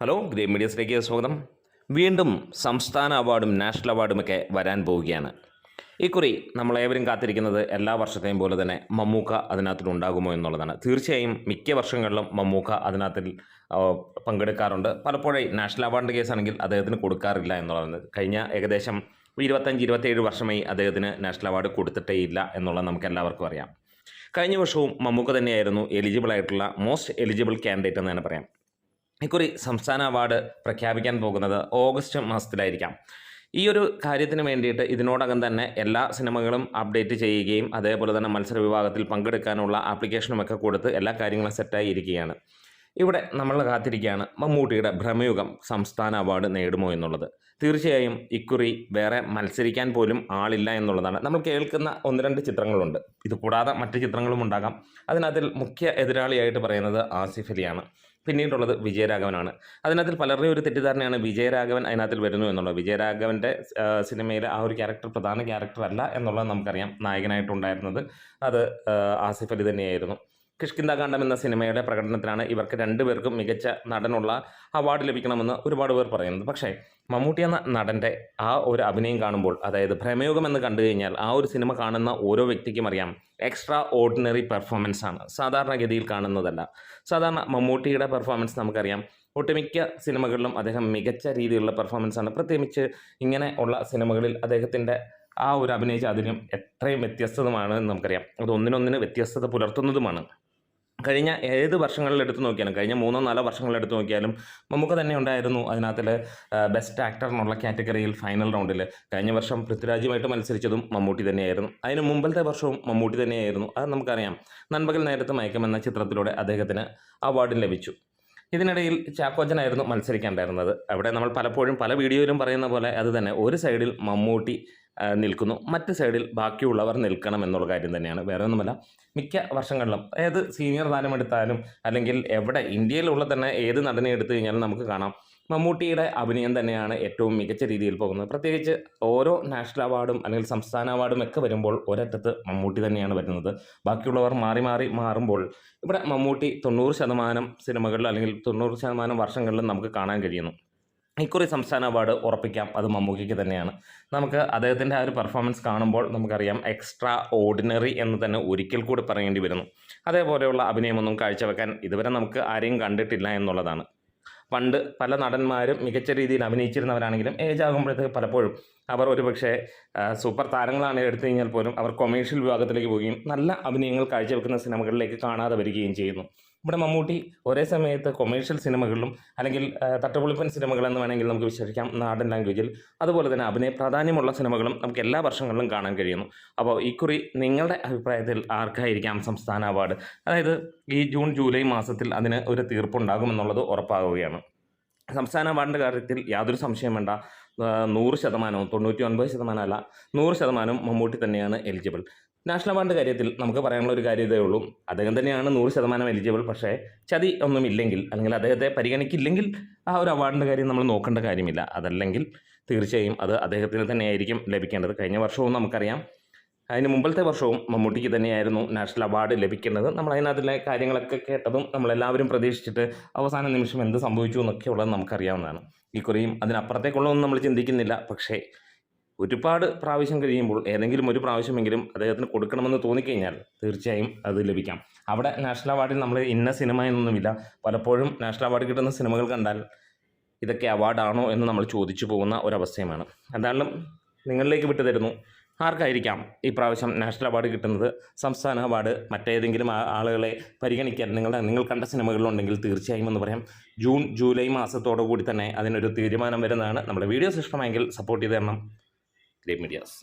Hello, great മീഡിയസിലേക്ക് സ്വാഗതം. വീണ്ടും സംസ്ഥാന അവാർഡും നാഷണൽ അവാർഡുമൊക്കെ വരാൻ പോവുകയാണ്. ഇക്കുറി നമ്മളേവരും കാത്തിരിക്കുന്നത് എല്ലാ വർഷത്തെയും പോലെ തന്നെ മമ്മൂക്ക അതിനകത്തിലുണ്ടാകുമോ എന്നുള്ളതാണ്. തീർച്ചയായും മിക്ക വർഷങ്ങളിലും മമ്മൂക്ക അതിനകത്തിൽ പങ്കെടുക്കാറുണ്ട്. പലപ്പോഴും നാഷണൽ അവാർഡിൻ്റെ കേസാണെങ്കിൽ അദ്ദേഹത്തിന് കൊടുക്കാറില്ല എന്നുള്ളതാണ്. കഴിഞ്ഞ ഏകദേശം 25-27 വർഷമായി അദ്ദേഹത്തിന് നാഷണൽ അവാർഡ് കൊടുത്തിട്ടേ ഇല്ല എന്നുള്ളത് നമുക്ക് എല്ലാവർക്കും അറിയാം. കഴിഞ്ഞ വർഷവും മമ്മൂക്ക തന്നെയായിരുന്നു എലിജിബിൾ ആയിട്ടുള്ള മോസ്റ്റ് എലിജിബിൾ കാൻഡിഡേറ്റ് എന്ന് തന്നെ പറയാം. ഇക്കുറി സംസ്ഥാന അവാർഡ് പ്രഖ്യാപിക്കാൻ പോകുന്നത് ഓഗസ്റ്റ് മാസത്തിലായിരിക്കാം. ഈ ഒരു കാര്യത്തിന് വേണ്ടിയിട്ട് ഇതിനോടകം തന്നെ എല്ലാ സിനിമകളും അപ്ഡേറ്റ് ചെയ്യുകയും അതേപോലെ തന്നെ മത്സര വിഭാഗത്തിൽ പങ്കെടുക്കാനുള്ള ആപ്ലിക്കേഷനുമൊക്കെ കൊടുത്ത് എല്ലാ കാര്യങ്ങളും സെറ്റായി ഇരിക്കുകയാണ്. ഇവിടെ നമ്മൾ കാത്തിരിക്കുകയാണ് മമ്മൂട്ടിയുടെ ഭ്രമയുഗം സംസ്ഥാന അവാർഡ് നേടുമോ എന്നുള്ളത്. തീർച്ചയായും ഇക്കുറി വേറെ മത്സരിക്കാൻ പോലും ആളില്ല എന്നുള്ളതാണ്. നമ്മൾ കേൾക്കുന്ന 1-2 ചിത്രങ്ങളുണ്ട്. ഇത് കൂടാതെ മറ്റ് ചിത്രങ്ങളും ഉണ്ടാകാം. അതിനകത്തിൽ മുഖ്യ എതിരാളിയായിട്ട് പറയുന്നത് ആസിഫ് അലിയാണ്. പിന്നീടുള്ളത് വിജയരാഘവനാണ്. അതിനകത്തിൽ പലരുടെയും ഒരു തെറ്റിദ്ധാരണയാണ് വിജയരാഘവൻ അതിനകത്തിൽ വരുന്നു എന്നുള്ളത്. വിജയരാഘവൻ്റെ സിനിമയിൽ ആ ഒരു ക്യാരക്ടർ പ്രധാന ക്യാരക്ടർ അല്ല എന്നുള്ളത് നമുക്കറിയാം. നായകനായിട്ടുണ്ടായിരുന്നത് അത് ആസിഫ് അലി തന്നെയായിരുന്നു. കിഷ്കിന്ധാകാന്ഡം എന്ന സിനിമയുടെ പ്രകടനത്തിലാണ് ഇവർക്ക് രണ്ടുപേർക്കും മികച്ച നടനുള്ള അവാർഡ് ലഭിക്കണമെന്ന് ഒരുപാട് പേർ പറയുന്നത്. പക്ഷേ മമ്മൂട്ടി എന്ന നടൻ്റെ ആ ഒരു അഭിനയം കാണുമ്പോൾ, അതായത് ഭ്രമയുഗം എന്ന് കണ്ടു കഴിഞ്ഞാൽ ആ ഒരു സിനിമ കാണുന്ന ഓരോ വ്യക്തിക്കും അറിയാം എക്സ്ട്രാ ഓർഡിനറി പെർഫോമൻസ് ആണ്, സാധാരണഗതിയിൽ കാണുന്നതല്ല. സാധാരണ മമ്മൂട്ടിയുടെ പെർഫോമൻസ് നമുക്കറിയാം, ഒട്ടുമിക്ക സിനിമകളിലും അദ്ദേഹം മികച്ച രീതിയിലുള്ള പെർഫോമൻസാണ്. പ്രത്യേകിച്ച് ഇങ്ങനെ ഉള്ള സിനിമകളിൽ അദ്ദേഹത്തിൻ്റെ ആ ഒരു അഭിനയ ചാതുര്യം എത്രയും വ്യത്യസ്തമാണ് എന്ന് നമുക്കറിയാം. അത് ഒന്നിനൊന്നിന് വ്യത്യസ്തത പുലർത്തുന്നതുമാണ്. കഴിഞ്ഞ ഏത് വർഷങ്ങളിലെടുത്ത് നോക്കിയാലും, കഴിഞ്ഞ 3-4 വർഷങ്ങളിലെടുത്ത് നോക്കിയാലും മമ്മൂക്ക തന്നെ ഉണ്ടായിരുന്നു അതിനകത്തിൽ ബെസ്റ്റ് ആക്ടർ എന്നുള്ള കാറ്റഗറിയിൽ ഫൈനൽ റൗണ്ടിൽ. കഴിഞ്ഞ വർഷം പൃഥ്വിരാജുമായിട്ട് മത്സരിച്ചതും മമ്മൂട്ടി തന്നെയായിരുന്നു. അതിന് മുമ്പത്തെ വർഷവും മമ്മൂട്ടി തന്നെയായിരുന്നു. അത് നമുക്കറിയാം. നൻപകൽ നേരത്ത് മയക്കം എന്ന ചിത്രത്തിലൂടെ അദ്ദേഹത്തിന് അവാർഡും ലഭിച്ചു. ഇതിനിടയിൽ ചാക്കോച്ചനായിരുന്നു മത്സരിക്കാനുണ്ടായിരുന്നത്. അവിടെ നമ്മൾ പലപ്പോഴും പല വീഡിയോയിലും പറയുന്ന പോലെ അത് തന്നെ, ഒരു സൈഡിൽ മമ്മൂട്ടി നിൽക്കുന്നു, മറ്റ് സൈഡിൽ ബാക്കിയുള്ളവർ നിൽക്കണം എന്നുള്ള കാര്യം തന്നെയാണ്. വേറെ ഒന്നുമല്ല, മിക്ക വർഷങ്ങളിലും ഏത് സീനിയർ താരം എടുത്താലും അല്ലെങ്കിൽ എവിടെ ഇന്ത്യയിലുള്ള തന്നെ ഏത് നടനെ എടുത്തു കഴിഞ്ഞാലും നമുക്ക് കാണാം മമ്മൂട്ടിയുടെ അഭിനയം തന്നെയാണ് ഏറ്റവും മികച്ച രീതിയിൽ പോകുന്നത്. പ്രത്യേകിച്ച് ഓരോ നാഷണൽ അവാർഡും അല്ലെങ്കിൽ സംസ്ഥാന അവാർഡും ഒക്കെ വരുമ്പോൾ ഒരറ്റത്ത് മമ്മൂട്ടി തന്നെയാണ് വരുന്നത്. ബാക്കിയുള്ളവർ മാറുമ്പോൾ ഇവിടെ മമ്മൂട്ടി 90% സിനിമകളിൽ അല്ലെങ്കിൽ 90% വർഷങ്ങളിലും നമുക്ക് കാണാൻ കഴിയുന്നു. ഇക്കുറി സംസ്ഥാന അവാർഡ് ഉറപ്പിക്കാം, അത് മമ്മൂക്കിക്ക് തന്നെയാണ്. നമുക്ക് അദ്ദേഹത്തിൻ്റെ ആ ഒരു പെർഫോമൻസ് കാണുമ്പോൾ നമുക്കറിയാം എക്സ്ട്രാ ഓർഡിനറി എന്ന് തന്നെ ഒരിക്കൽ കൂടി പറയേണ്ടി വരുന്നു. അതേപോലെയുള്ള അഭിനയമൊന്നും കാഴ്ചവെക്കാൻ ഇതുവരെ നമുക്ക് ആരെയും കണ്ടിട്ടില്ല എന്നുള്ളതാണ്. പണ്ട് പല നടന്മാരും മികച്ച രീതിയിൽ അഭിനയിച്ചിരുന്നവരാണെങ്കിലും ഏജ് ആകുമ്പോഴത്തേക്ക് പലപ്പോഴും അവർ ഒരുപക്ഷെ സൂപ്പർ താരങ്ങളാണ് എടുത്തു കഴിഞ്ഞാൽ പോലും അവർ കൊമേഴ്ഷ്യൽ വിഭാഗത്തിലേക്ക് പോവുകയും നല്ല അഭിനയങ്ങൾ കാഴ്ചവെക്കുന്ന സിനിമകളിലേക്ക് കാണാതെ വരികയും ചെയ്യുന്നു. ഇവിടെ മമ്മൂട്ടി ഒരേ സമയത്ത് കൊമേഴ്ഷ്യൽ സിനിമകളിലും അല്ലെങ്കിൽ തട്ടുപൊളിപ്പൻ സിനിമകളെന്ന് വേണമെങ്കിൽ നമുക്ക് വിശേഷിക്കാം നാടൻ ലാംഗ്വേജിൽ, അതുപോലെ തന്നെ അഭിനയ പ്രാധാന്യമുള്ള സിനിമകളും നമുക്ക് എല്ലാ വർഷങ്ങളിലും കാണാൻ കഴിയുന്നു. അപ്പോൾ ഇക്കുറി നിങ്ങളുടെ അഭിപ്രായത്തിൽ ആർക്കായിരിക്കാം സംസ്ഥാന അവാർഡ്? അതായത് ഈ ജൂൺ ജൂലൈ മാസത്തിൽ അതിന് ഒരു തീർപ്പുണ്ടാകുമെന്നുള്ളത് ഉറപ്പാകുകയാണ്. സംസ്ഥാന അവാർഡിൻ്റെ കാര്യത്തിൽ യാതൊരു സംശയം വേണ്ട. 100%, 99% അല്ല, 100% മമ്മൂട്ടി തന്നെയാണ് എലിജിബിൾ. നാഷണൽ അവാർഡിൻ്റെ കാര്യത്തിൽ നമുക്ക് പറയാനുള്ള ഒരു കാര്യം ഇതേ ഉള്ളൂ, അദ്ദേഹം തന്നെയാണ് 100% എലിജിബിൾ. പക്ഷേ ചതി ഒന്നുമില്ലെങ്കിൽ അല്ലെങ്കിൽ അദ്ദേഹത്തെ പരിഗണിക്കില്ലെങ്കിൽ ആ ഒരു അവാർഡിൻ്റെ കാര്യം നമ്മൾ നോക്കേണ്ട കാര്യമില്ല. അതല്ലെങ്കിൽ തീർച്ചയായും അത് അദ്ദേഹത്തിന് തന്നെയായിരിക്കും ലഭിക്കേണ്ടത്. കഴിഞ്ഞ വർഷവും നമുക്കറിയാം, അതിന് മുമ്പത്തെ വർഷവും മമ്മൂട്ടിക്ക് തന്നെയായിരുന്നു നാഷണൽ അവാർഡ് ലഭിക്കേണ്ടത്. നമ്മൾ അതിനകത്തിലെ കാര്യങ്ങളൊക്കെ കേട്ടതും നമ്മളെല്ലാവരും പ്രതീക്ഷിച്ചിട്ട് അവസാന നിമിഷം എന്ത് സംഭവിച്ചു എന്നൊക്കെ ഉള്ളത് നമുക്കറിയാവുന്നതാണ്. ഇക്കുറിയും അതിനപ്പുറത്തേക്കുള്ളതൊന്നും നമ്മൾ ചിന്തിക്കുന്നില്ല. പക്ഷേ ഒരുപാട് പ്രാവശ്യം കഴിയുമ്പോൾ ഏതെങ്കിലും ഒരു പ്രാവശ്യമെങ്കിലും അദ്ദേഹത്തിന് കൊടുക്കണമെന്ന് തോന്നിക്കഴിഞ്ഞാൽ തീർച്ചയായും അത് ലഭിക്കാം. അവിടെ നാഷണൽ അവാർഡിൽ നമ്മൾ ഇന്ന സിനിമ എന്നൊന്നുമില്ല. പലപ്പോഴും നാഷണൽ അവാർഡ് കിട്ടുന്ന സിനിമകൾ കണ്ടാൽ ഇതൊക്കെ അവാർഡാണോ എന്ന് നമ്മൾ ചോദിച്ചു പോകുന്ന ഒരവസ്ഥയുമാണ്. എന്തായാലും നിങ്ങളിലേക്ക് വിട്ടു തരുന്നു, ആർക്കായിരിക്കാം ഈ പ്രാവശ്യം നാഷണൽ അവാർഡ് കിട്ടുന്നത്? സംസ്ഥാന അവാർഡ് മറ്റേതെങ്കിലും ആളുകളെ പരിഗണിക്കാൻ നിങ്ങൾ കണ്ട സിനിമകളിലുണ്ടെങ്കിൽ തീർച്ചയായും എന്ന് പറയാം. ജൂൺ ജൂലൈ മാസത്തോടു കൂടി തന്നെ അതിനൊരു തീരുമാനം വരുന്നതാണ്. നമ്മുടെ വീഡിയോസ് ഇഷ്ടമായെങ്കിൽ സപ്പോർട്ട് ചെയ്ത് തരണം. Great medias.